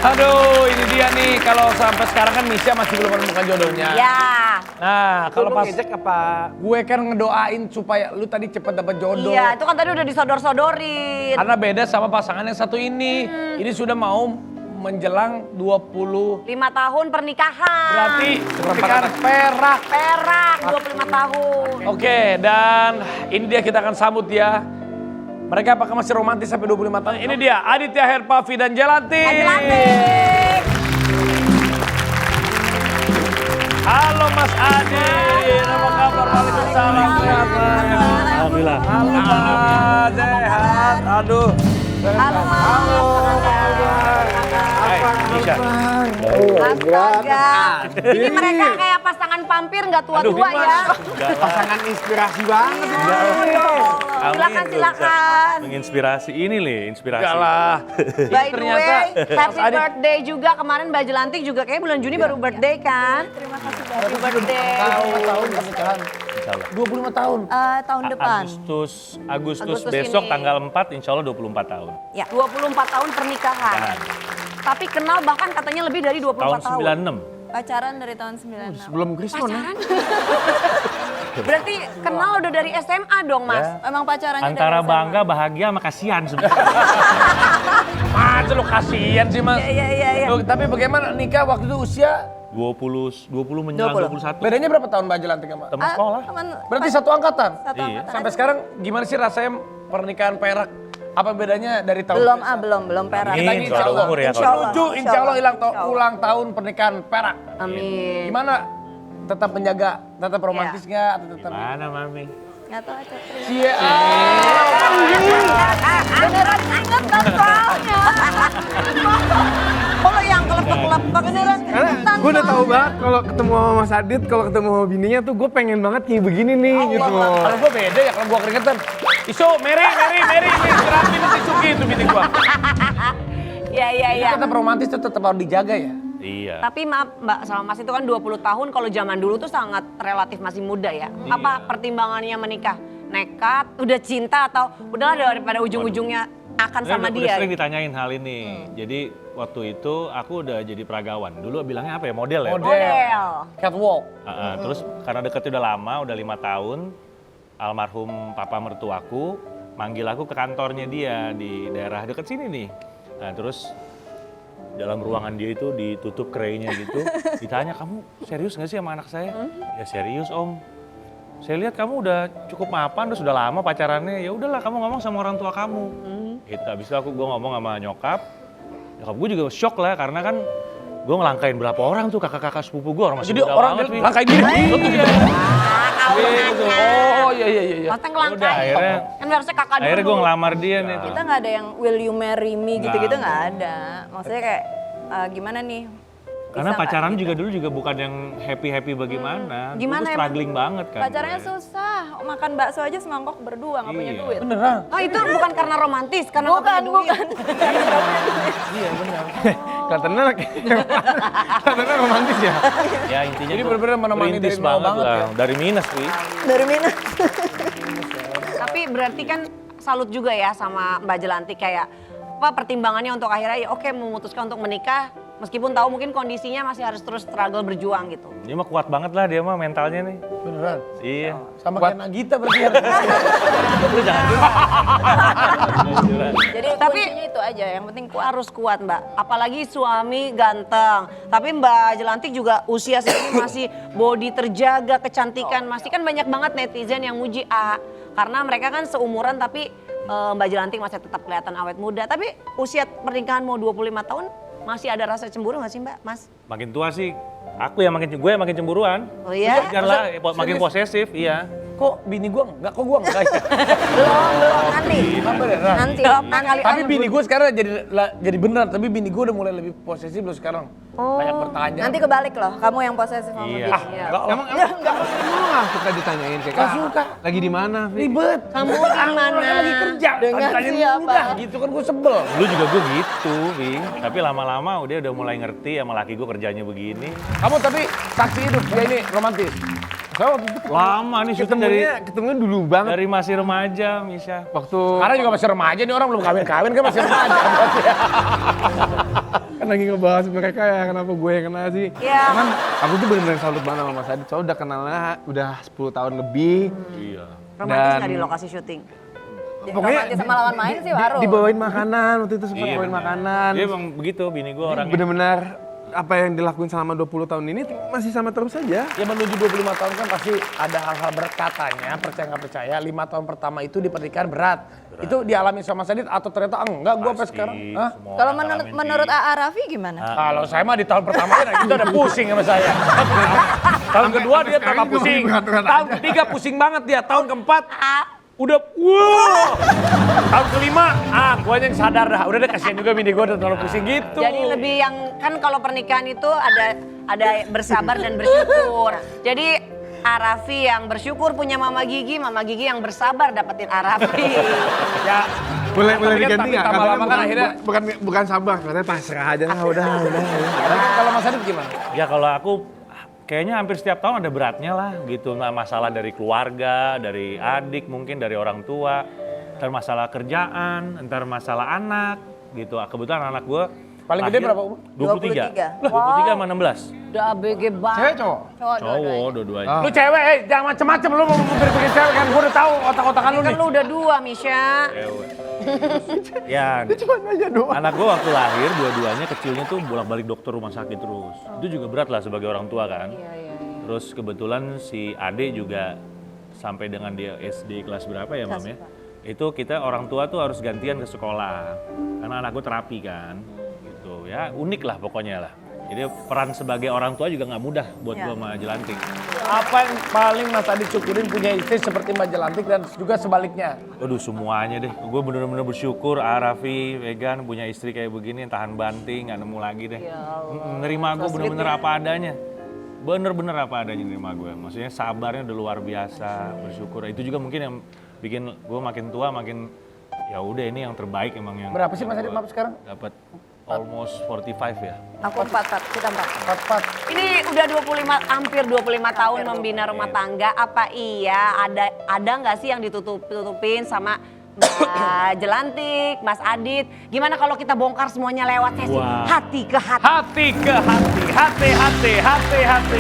Aduh, ini dia nih. Kalau sampai sekarang kan Misha masih belum menemukan jodohnya. Ya. Nah, kalau pas ngejek apa? gue kan ngedoain supaya lu tadi cepet dapet jodoh. Iya, itu kan tadi udah disodor-sodorin. Karena beda sama pasangan yang satu ini. Ini sudah mau menjelang 20. 5 tahun pernikahan. Berarti pernikahan perak. Perak 25 tahun. Oke, dan ini dia kita akan sambut ya. Mereka apakah masih romantis sampai 25 tahun? Ini dia Aditya Herpavi dan Jelanti. Jelantik. Halo Mas Adit, apa kabar? Waalaikumsalam. Alhamdulillah. Halo Mas, sehat. Aduh. Halo. Halo. Hai, Misha. Astaga. Ini mereka kayak pasangan pampir nggak tua-tua ya. Pasangan inspirasi banget. Silakan, silakan. Menginspirasi ini nih, inspirasi. Enggak lah. By the Ternyata way, happy Adit. birthday juga kemarin Mbak Jelantik juga kayak bulan Juni baru birthday kan? Terima kasih happy birthday. Tahun pernikahan. Insyaallah. 25 tahun. Tahun depan. Agustus Agustus besok ini. tanggal 4 insya Allah 24 tahun. Ya, 24 tahun pernikahan. Nah, Tapi kenal bahkan katanya lebih dari 24 tahun tahun. 96. Pacaran dari tahun 96. Sebelum Krismon ya. Berarti kenal udah dari SMA dong, Mas. Ya. Emang pacarannya Antara dari SMA? bangga, bahagia, sama kasihan sebenarnya. Masa lu kasihan sih Mas. Iya. Loh, tapi bagaimana nikah waktu itu usia? 20 menjelang 21. Bedanya berapa tahun Mbak Jelantik sama? Teman sekolah. Berarti satu angkatan? Satu Iya. angkatan. Sampai sekarang gimana sih rasanya pernikahan perak? Apa bedanya dari tahun Belum perak. Amin, Kita ini kalau ada umur ya. Insya Allah. Menuju insya Allah Insya Allah. ulang tahun pernikahan perak. Amin. Gimana? Tetap menjaga, tetap romantis nggak? Atau tetap? Mana Mami? Nggak tahu aja. Cie. Beneran inget dong soalnya. Kalau yang kelepek-kelepek beneran Karena ingetan gue udah soalnya. tahu banget kalau ketemu sama Mas Adit, kalau ketemu sama bininya tuh gue pengen banget kayak begini nih gitu. Kalau gue beda ya, kalau gue keringetan. Iso, Mary, ini terapi nanti Suki itu bini gue. Iya. Tetap romantis tuh tetap harus dijaga ya. Iya. Tapi maaf Mbak sama Mas itu kan 20 tahun, kalau zaman dulu tuh sangat relatif masih muda ya. Apa pertimbangannya menikah? Nekat, udah cinta atau udahlah daripada ujung-ujungnya akan sama Udah dia? sering ditanyain hal ini. Jadi waktu itu aku udah jadi peragawan. Dulu bilangnya apa ya, model ya? Model. Catwalk. Terus karena deketnya udah lama, udah 5 tahun, almarhum papa mertuaku manggil aku ke kantornya dia di daerah deket sini nih. Nah terus dalam ruangan dia itu ditutup kerainya gitu, ditanya, kamu serius gak sih sama anak saya? Ya serius om. Saya lihat kamu udah cukup mapan, terus udah lama pacarannya, ya udahlah kamu ngomong sama orang tua kamu. Gitu, abis itu gue ngomong sama nyokap gue juga shock lah karena kan gue ngelangkain berapa orang tuh kakak-kakak sepupu gue, orang masih Jadi muda orang banget, Wi. langkah gini. Gitu. Oh iya. Masa Udah ngelangkain. akhirnya, Kan harusnya kakak dulu. akhirnya gue ngelamar dia nih. Kita nggak ada yang will you marry me gitu-gitu Nggak. nggak ada. Maksudnya kayak gimana nih? Karena Bisa nggak pacaran gitu? juga dulu juga bukan yang happy-happy bagaimana. Gimana Dulu emang? struggling banget kan. Pacarannya gue. susah. Makan bakso aja semangkok berdua nggak punya Iya. duit. Beneran. Oh itu bukan karena romantis, karena nggak punya duit. Bukan. Iya benar. Katanya katanya romantis ya. Ya intinya Jadi tuh bener-bener menemani perintis dari nol banget banget lah. ya. Dari minus Wi. Dari minus. Tapi berarti kan salut juga ya sama Mbak Jelantik kayak apa pertimbangannya untuk akhirnya ya oke memutuskan untuk menikah meskipun tahu mungkin kondisinya masih harus terus struggle berjuang gitu. Dia mah kuat banget lah dia mah mentalnya nih. Beneran. Iya. Sama kayak Nagita berarti ya. Lu jangan Jadi Tapi- kuncinya itu aja. Yang penting kuat. Harus kuat Mbak, apalagi suami ganteng. Tapi Mbak Jelantik juga usia segini masih body terjaga, kecantikan. Masih kan banyak banget netizen yang muji karena mereka kan seumuran tapi Mbak Jelantik masih tetap kelihatan awet muda. Tapi usia pernikahan mau 25 tahun masih ada rasa cemburu gak sih Mbak, Mas? Makin tua sih gue yang makin cemburuan. Oh iya? Janganlah makin Serius? posesif, iya. Kok bini gue enggak? Kok gue enggak ya? Belum nanti. Beneran. Nanti. Tapi bini gue sekarang jadi beneran, tapi bini gue udah mulai lebih posesif loh sekarang. Banyak bertanya. Nanti kebalik loh. Kamu yang posesif sama Iya. dia. Enggak lah. Emang nggak suka ditanyain kayak Nggak suka. Lagi di mana? Vi? Ribet. Kamu di mana? Kan lagi kerja. Dengan Ditanyain siapa? udah gitu kan gue sebel. Dulu juga gue gitu, Bing. Tapi lama-lama udah mulai ngerti sama laki gue kerjanya begini. Kamu tapi saksi hidup dia ini romantis. Saya waktu itu Lama nih syuting ketemunya dulu banget. dari masih remaja, Misha. Waktu Sekarang juga masih remaja nih, orang belum kawin-kawin kan masih remaja. kan lagi ngebahas mereka ya, kenapa gue yang kena sih. Iya. Cuman aku tuh bener-bener salut banget sama Mas Adit. Soalnya udah kenalnya udah 10 tahun lebih. Iya. Romantis Dan- nggak di lokasi syuting? Pokoknya romantis sama lawan main sih baru. dibawain makanan, waktu itu sempat Iya, bawain bener. makanan. Dia emang begitu, bini gue orangnya. Bener-bener apa yang dilakuin selama 20 tahun ini masih sama terus aja. Ya menuju 25 tahun kan pasti ada hal-hal berat katanya, percaya nggak percaya, 5 tahun pertama itu di pernikahan berat. Itu dialami sama Sadit atau ternyata enggak, gue sampai Pasti, sekarang. Hah? semua Kalau orang ngalamin, menurut Pi. AA Raffi gimana? Kalau saya mah di tahun pertama itu udah pusing sama saya. Tahun kedua dia tambah sekarang juga pusing. masih berat-berat Tahun ketiga pusing banget dia. Tahun keempat udah wow. Tahun kelima guanya yang sadar dah. Udah deh, kasihan juga bini gue udah terlalu pusing gitu. Jadi lebih yang kan kalau pernikahan itu ada bersabar dan bersyukur. Jadi Arafi yang bersyukur punya Mama Gigi yang bersabar dapetin Arafi. Ya Boleh tapi kan diganti tapi nggak? tambah Katanya lama kan akhirnya. bukan sabar, katanya pasrah aja lah, udah. Tapi kan kalau Mas Adit gimana? Ya kalau aku kayaknya hampir setiap tahun ada beratnya lah gitu. Nah, masalah dari keluarga, dari adik mungkin, dari orang tua. Ntar masalah kerjaan, ntar masalah anak gitu. Kebetulan anak gue Paling gede berapa umur? 23. 23. 23 sama 16. Udah ABG banget. Cewek cowok? Cowok dua-duanya. Ah. Lu cewek, jangan macem-macem lu mau bikin cewek kan. Gue udah tahu otak-otakan lu Kan nih. lu udah 2, Misha. Cewek. Ya, Cuma nanya doang. anak gue waktu lahir dua-duanya kecilnya tuh bolak-balik dokter rumah sakit terus. Itu juga berat lah sebagai orang tua kan. Terus kebetulan si Ade juga sampai dengan dia SD kelas berapa ya Mam ya? Itu kita orang tua tuh harus gantian ke sekolah. Karena anak gue terapi kan. Gitu ya, unik lah pokoknya lah. Jadi peran sebagai orang tua juga nggak mudah buat gue sama Jelantik. Apa yang paling Mas Adit syukurin punya istri seperti Mbak Jelantik dan juga sebaliknya? Aduh semuanya deh, gue bener-bener bersyukur Arafi, Vegan punya istri kayak begini yang tahan banting, nggak nemu lagi deh. Nerima gue bener-bener apa adanya. Bener-bener apa adanya nerima gue. Maksudnya sabarnya udah luar biasa, bersyukur. Itu juga mungkin yang bikin gue makin tua makin ya udah ini yang terbaik emang yang. Berapa sih Mas Adit maaf sekarang? Dapat almost 45 ya. Aku 44, kita 4. Ini udah hampir 25 tahun membina rumah tangga. Apa iya ada nggak sih yang ditutupin sama Mbak Jelantik, Mas Adit? Gimana kalau kita bongkar semuanya lewat sesi Wah. hati ke hati? Hati ke hati.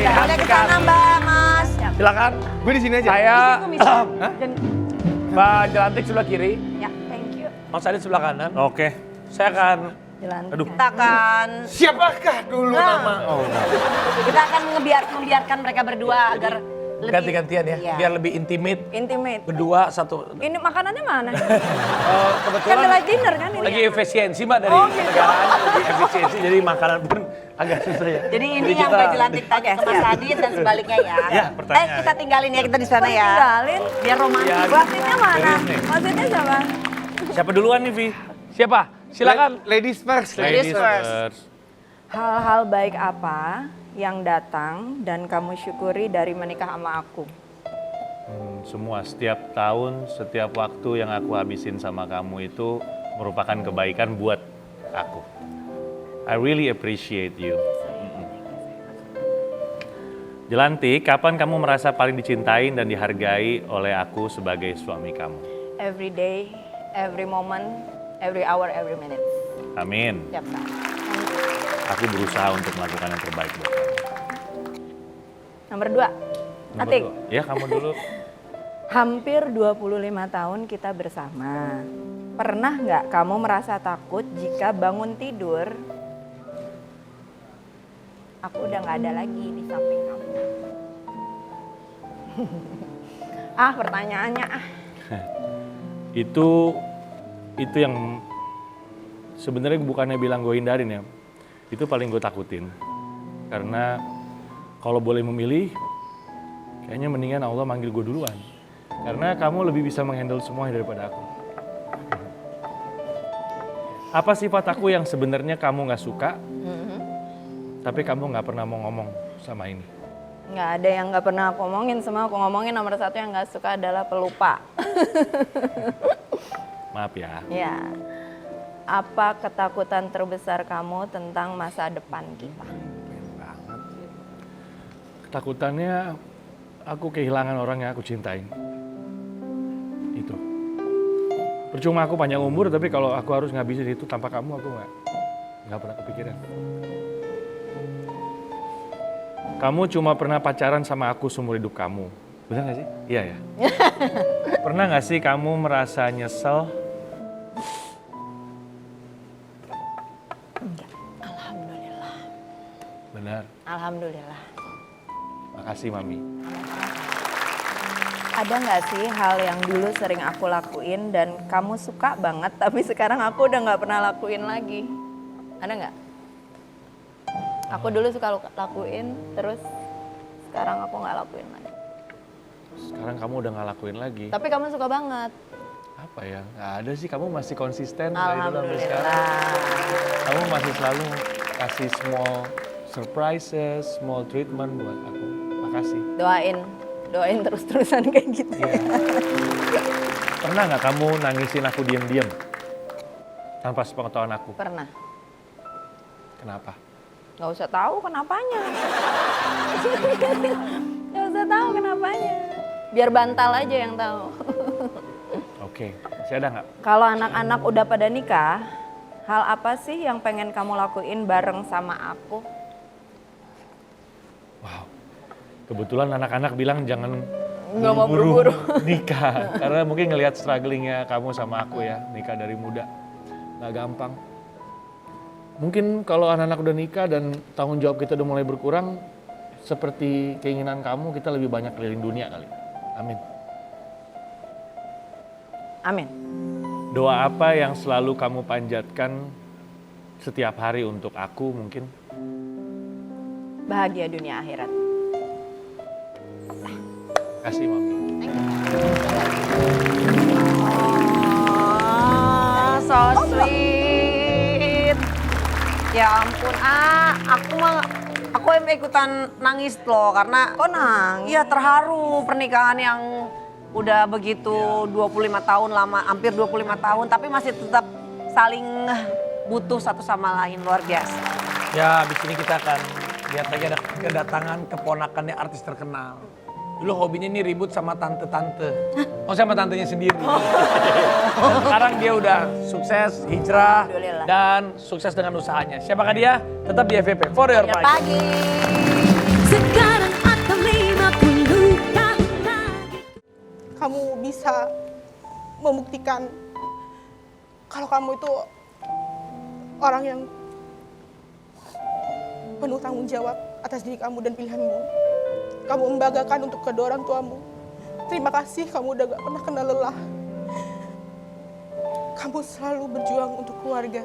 Boleh ke sana Mbak, Mas. Silakan. Gue di sini aja. Saya Dan- Mbak Jelantik sebelah kiri, Ya, thank you. Mas Adit sebelah kanan. Oke. Saya akan Jalan. Aduh. Kita akan Siapakah dulu nama? kita akan membiarkan mereka berdua agar lebih ganti-gantian ya, Iya. biar lebih intimate. Intimate. Berdua satu. Ini makanannya mana? Kebetulan Candlelight dinner kan ini? lagi efisiensi Mbak dari Oh, gitu. negaraan lagi efisiensi jadi makanan pun agak susah ya. Jadi ini yang Mbak Jelantik tanya ke Mas Adit dan sebaliknya ya. Ya, pertanyaan. Kita tinggalin ya kita di sana ya. Tinggalin. Biar romantis. Ya, Wasitnya mana? Serius nih. Wasitnya siapa? Siapa duluan nih Vi? Siapa? Silakan. Ladies first. Ladies first. Hal-hal baik apa yang datang dan kamu syukuri dari menikah sama aku? Semua, setiap tahun, setiap waktu yang aku habisin sama kamu itu merupakan kebaikan buat aku. I really appreciate you. Jelantik, kapan kamu merasa paling dicintai dan dihargai oleh aku sebagai suami kamu? Every day, every moment, every hour, every minute. Amin. Siap, Kak. Aku berusaha untuk melakukan yang terbaik buat kamu. Nomor 2. Nomor Atik. 2. Ya, kamu dulu. Hampir 25 tahun kita bersama. Pernah nggak kamu merasa takut jika bangun tidur, aku udah nggak ada lagi di samping kamu? Pertanyaannya Itu yang sebenarnya bukannya bilang gue hindarin ya. Itu paling gue takutin. Karena kalau boleh memilih, kayaknya mendingan Allah manggil gue duluan. Karena kamu lebih bisa menghandle semuanya daripada aku. Apa sifat aku yang sebenarnya kamu nggak suka, tapi kamu nggak pernah mau ngomong sama ini? nggak ada yang nggak pernah aku ngomongin, semua aku ngomongin. Nomor 1 yang nggak suka adalah pelupa. Maaf ya. Ya. Apa ketakutan terbesar kamu tentang masa depan kita? Ketakutannya aku kehilangan orang yang aku cintain. Itu. Percuma aku panjang umur, tapi kalau aku harus ngabisin itu tanpa kamu, aku nggak pernah kepikiran. Kamu cuma pernah pacaran sama aku seumur hidup kamu. Benar nggak sih? Iya ya. Pernah nggak sih kamu merasa nyesel? Alhamdulillah. Benar. Alhamdulillah. Makasih Mami. Ada nggak sih hal yang dulu sering aku lakuin dan kamu suka banget, tapi sekarang aku udah nggak pernah lakuin lagi? Ada nggak? Aku dulu suka lakuin, terus sekarang aku nggak lakuin lagi. Sekarang kamu udah nggak lakuin lagi. Tapi kamu suka banget. Apa ya? Nggak ada sih, kamu masih konsisten dari dulu sampai sekarang. Alhamdulillah. Kamu masih selalu kasih small surprises, small treatment buat aku. Makasih. Doain terus-terusan kayak gitu. Iya. Pernah nggak kamu nangisin aku diam-diam? Tanpa sepengetahuan aku? Pernah. Kenapa? Gak usah tahu kenapanya. Gak usah tahu kenapanya. Biar bantal aja yang tahu. Oke, masih ada nggak? Kalau anak-anak udah pada nikah, hal apa sih yang pengen kamu lakuin bareng sama aku? Wow, kebetulan anak-anak bilang jangan Nggak mau buru-buru. nikah. Karena mungkin ngelihat strugglingnya kamu sama aku ya, nikah dari muda. Nggak gampang. Mungkin kalau anak-anak udah nikah dan tanggung jawab kita udah mulai berkurang, seperti keinginan kamu, kita lebih banyak keliling dunia kali. Amin. Amin. Doa apa yang selalu kamu panjatkan setiap hari untuk aku mungkin? Bahagia dunia akhirat. Kasih Mami. Oh, so sweet. Ya ampun, aku ikutan nangis loh karena Kok nangis? iya terharu pernikahan yang udah begitu 25 tahun lama, hampir 25 tahun tapi masih tetap saling butuh satu sama lain, luar biasa. Ya, abis ini kita akan lihat lagi ada kedatangan keponakannya artis terkenal. Dulu hobinya nih ribut sama tante-tante. Oh, sama tantenya sendiri. Dan sekarang dia udah sukses, hijrah, Alhamdulillah. dan sukses dengan usahanya. Siapakah dia? Tetap di FVP. For your Selamat pagi. pagi. Sekarang atau 50 tahun lagi. Kamu bisa membuktikan kalau kamu itu orang yang penuh tanggung jawab atas diri kamu dan pilihanmu. Kamu membanggakan untuk kedua orang tuamu. Terima kasih, kamu udah gak pernah kenal lelah. Kamu selalu berjuang untuk keluarga.